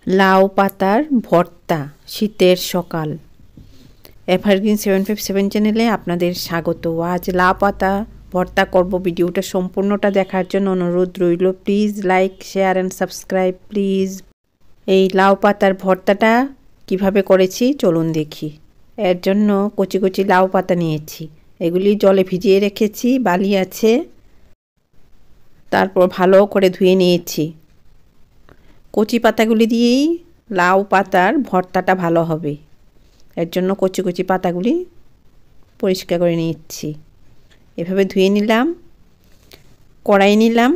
লাউ পাতার ভর্তা শীতের সকাল। এভারগ্রিন 757 চ্যানেলে আপনাদের স্বাগত। আজ লাউ পাতা ভর্তা করব। ভিডিওটা সম্পূর্ণটা দেখার জন্য অনুরোধ রইল। Please like, share and subscribe please. এই লাউ পাতার ভর্তাটা কিভাবে করেছি চলুন দেখি। এর জন্য কচি কচি লাউ পাতা নিয়েছি, এগুলি জলে ভিজিয়ে রেখেছি, বালি আছে। তারপর ভালো করে ধুয়ে নিয়েছি। কচি পাতাগুলি দিয়েই লাউ পাতার ভর্তাটা ভালো হবে, এর জন্য কচি কচি পাতাগুলি পরিষ্কার করে নিচ্ছি। এভাবে ধুয়ে নিলাম। কড়াই নিলাম,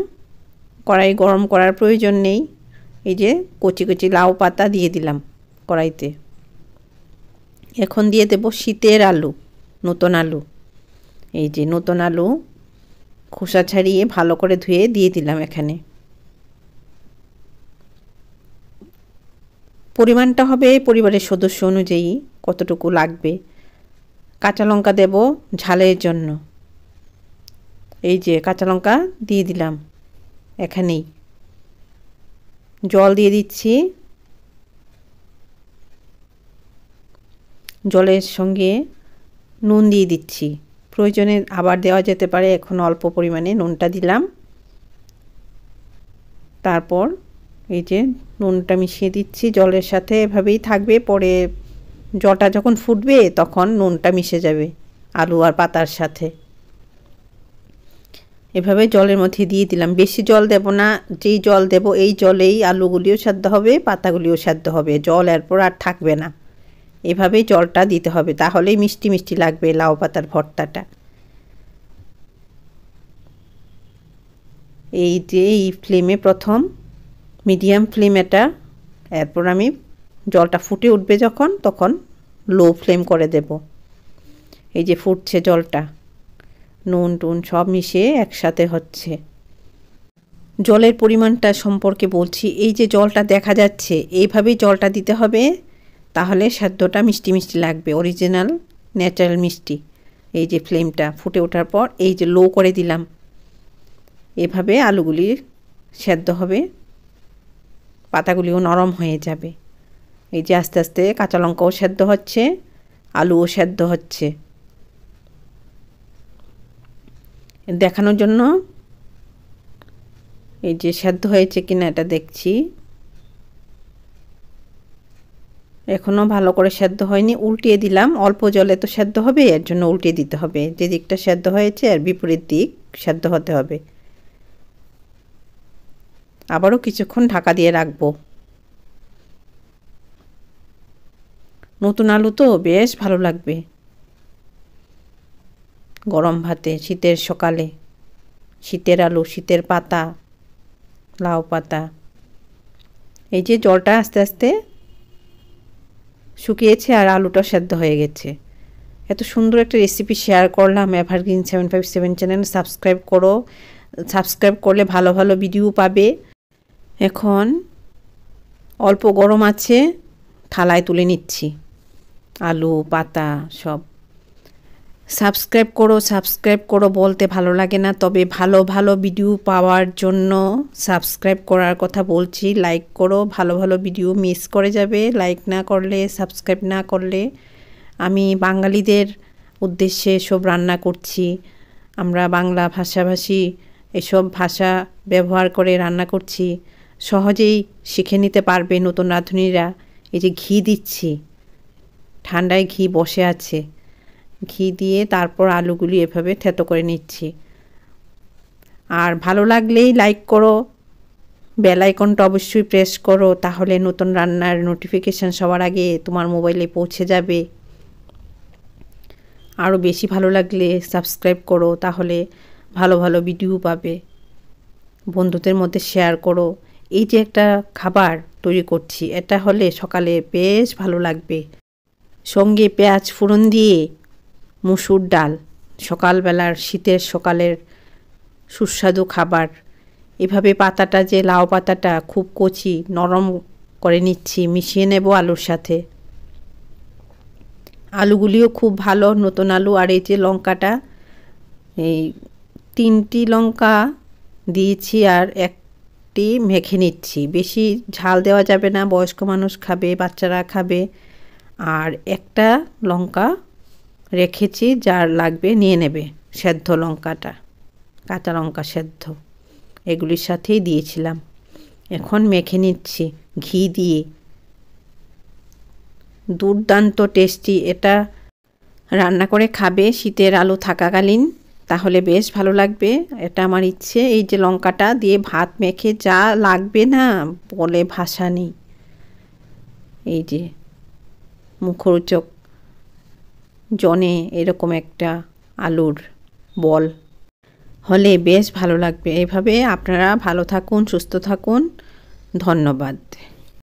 কড়াই গরম করার প্রয়োজন নেই। এই যে কচি কচি লাউ পাতা দিয়ে দিলাম কড়াইতে। এখন দিয়ে দেব শীতের আলু, নতুন আলু। এই যে নতুন আলু খোসা ছাড়িয়ে ভালো করে ধুয়ে দিয়ে দিলাম এখানে। পরিমাণটা হবে পরিবারের সদস্য অনুযায়ী কতটুকু লাগবে। কাঁচা লঙ্কা দেব ঝালের জন্য। এই যে কাঁচা লঙ্কা দিয়ে দিলাম এখানেই। জল দিয়ে দিচ্ছি। জলের সঙ্গে নুন দিয়ে দিচ্ছি, প্রয়োজনে আবার দেওয়া যেতে পারে। এখন অল্প পরিমাণে নুনটা দিলাম। তারপর এই যে নুনটা মিশিয়ে দিচ্ছি জলের সাথে, এভাবেই থাকবে। পরে জলটা যখন ফুটবে তখন নুনটা মিশে যাবে আলু আর পাতার সাথে। এভাবে জলের মধ্যে দিয়ে দিলাম, বেশি জল দেব না। যেই জল দেব এই জলেই আলুগুলিও সেদ্ধ হবে, পাতাগুলিও সেদ্ধ হবে। জল এরপর আর থাকবে না। এভাবেই জলটা দিতে হবে, তাহলেই মিষ্টি মিষ্টি লাগবে লাউ পাতার ভর্তাটা। এই যে এই ফ্লেমে প্রথম মিডিয়াম ফ্লেম এটা, এরপর আমি জলটা ফুটে উঠবে যখন তখন লো ফ্লেম করে দেব। এই যে ফুটছে জলটা, নুন টুন সব মিশিয়ে একসাথে হচ্ছে। জলের পরিমাণটা সম্পর্কে বলছি। এই যে জলটা দেখা যাচ্ছে এইভাবেই জলটা দিতে হবে, তাহলে সেদ্ধটা মিষ্টি মিষ্টি লাগবে, অরিজিনাল ন্যাচারাল মিষ্টি। এই যে ফ্লেমটা ফুটে ওঠার পর এই যে লো করে দিলাম, এভাবে আলুগুলি সেদ্ধ হবে, পাতাগুলিও নরম হয়ে যাবে। এই যে আস্তে আস্তে কাঁচা লঙ্কাও সেদ্ধ হচ্ছে, আলুও সেদ্ধ হচ্ছে। দেখানোর জন্য এই যে সেদ্ধ হয়েছে কিনা এটা দেখছি। এখনও ভালো করে সেদ্ধ হয়নি, উল্টিয়ে দিলাম। অল্প জলে তো সেদ্ধ হবে, এর জন্য উল্টিয়ে দিতে হবে। যে দিকটা সেদ্ধ হয়েছে আর বিপরীত দিক সেদ্ধ হতে হবে। আবারও কিছুক্ষণ ঢাকা দিয়ে রাখবো। নতুন আলু তো বেশ ভালো লাগবে গরম ভাতে শীতের সকালে। শীতের আলু, শীতের পাতা, লাউ পাতা। এই যে জলটা আস্তে আস্তে শুকিয়েছে আর আলুটা সেদ্ধ হয়ে গেছে। এত সুন্দর একটা রেসিপি শেয়ার করলাম। এভারগ্রিন 757 চ্যানেল সাবস্ক্রাইব করো। সাবস্ক্রাইব করলে ভালো ভালো ভিডিও পাবে। এখন অল্প গরম আছে, থালায় তুলে নিচ্ছি আলু পাতা সব। সাবস্ক্রাইব করো, সাবস্ক্রাইব করো বলতে ভালো লাগে না, তবে ভালো ভালো ভিডিও পাওয়ার জন্য সাবস্ক্রাইব করার কথা বলছি। লাইক করো, ভালো ভালো ভিডিও মিস করে যাবে লাইক না করলে, সাবস্ক্রাইব না করলে। আমি বাঙালিদের উদ্দেশ্যে সব রান্না করছি। আমরা বাংলা ভাষাভাষী, এসব ভাষা ব্যবহার করে রান্না করছি। সহজেই শিখে নিতে পারবে নতুন রাঁধুনিরা। এই যে ঘি দিচ্ছি, ঠান্ডায় ঘি বসে আছে, ঘি দিয়ে তারপর আলুগুলি এভাবে থেতো করে নিচ্ছি। আর ভালো লাগলেই লাইক করো, বেল আইকনটা অবশ্যই প্রেস করো, তাহলে নতুন রান্নার নোটিফিকেশান সবার আগে তোমার মোবাইলে পৌঁছে যাবে। আরও বেশি ভালো লাগলে সাবস্ক্রাইব করো, তাহলে ভালো ভালো ভিডিও পাবে। বন্ধুদের মধ্যে শেয়ার করো। এই যে একটা খাবার তৈরি করছি, এটা হলে সকালে বেশ ভালো লাগবে। সঙ্গে পেঁয়াজ ফোড়ন দিয়ে মুসুর ডাল, সকালবেলার শীতের সকালের সুস্বাদু খাবার। এভাবে পাতাটা, যে লাউ পাতাটা খুব কচি, নরম করে নিচ্ছি, মিশিয়ে নেব আলুর সাথে। আলুগুলিও খুব ভালো নতুন আলু। আর এই যে লঙ্কাটা, এই 3টি লঙ্কা দিয়েছি আর লঙ্কাটি মেখে নিচ্ছি। বেশি ঝাল দেওয়া যাবে না, বয়স্ক মানুষ খাবে, বাচ্চারা খাবে। আর একটা লঙ্কা রেখেছি, যার লাগবে নিয়ে নেবে। সেদ্ধ লঙ্কাটা, কাঁচা লঙ্কা সেদ্ধ, এগুলির সাথেই দিয়েছিলাম। এখন মেখে নিচ্ছি ঘি দিয়ে। দুর্দান্ত টেস্টি। এটা রান্না করে খাবে শীতের আলু থাকাকালীন, তাহলে বেশ ভালো লাগবে। এটা আমার ইচ্ছে। এই যে লঙ্কাটা দিয়ে ভাত মেখে যা লাগবে না, বলে ভাষা নেই। এই যে মুখরোচক জনে এরকম একটা আলুর বল হলে বেশ ভালো লাগবে। এভাবে আপনারা ভালো থাকুন, সুস্থ থাকুন। ধন্যবাদ।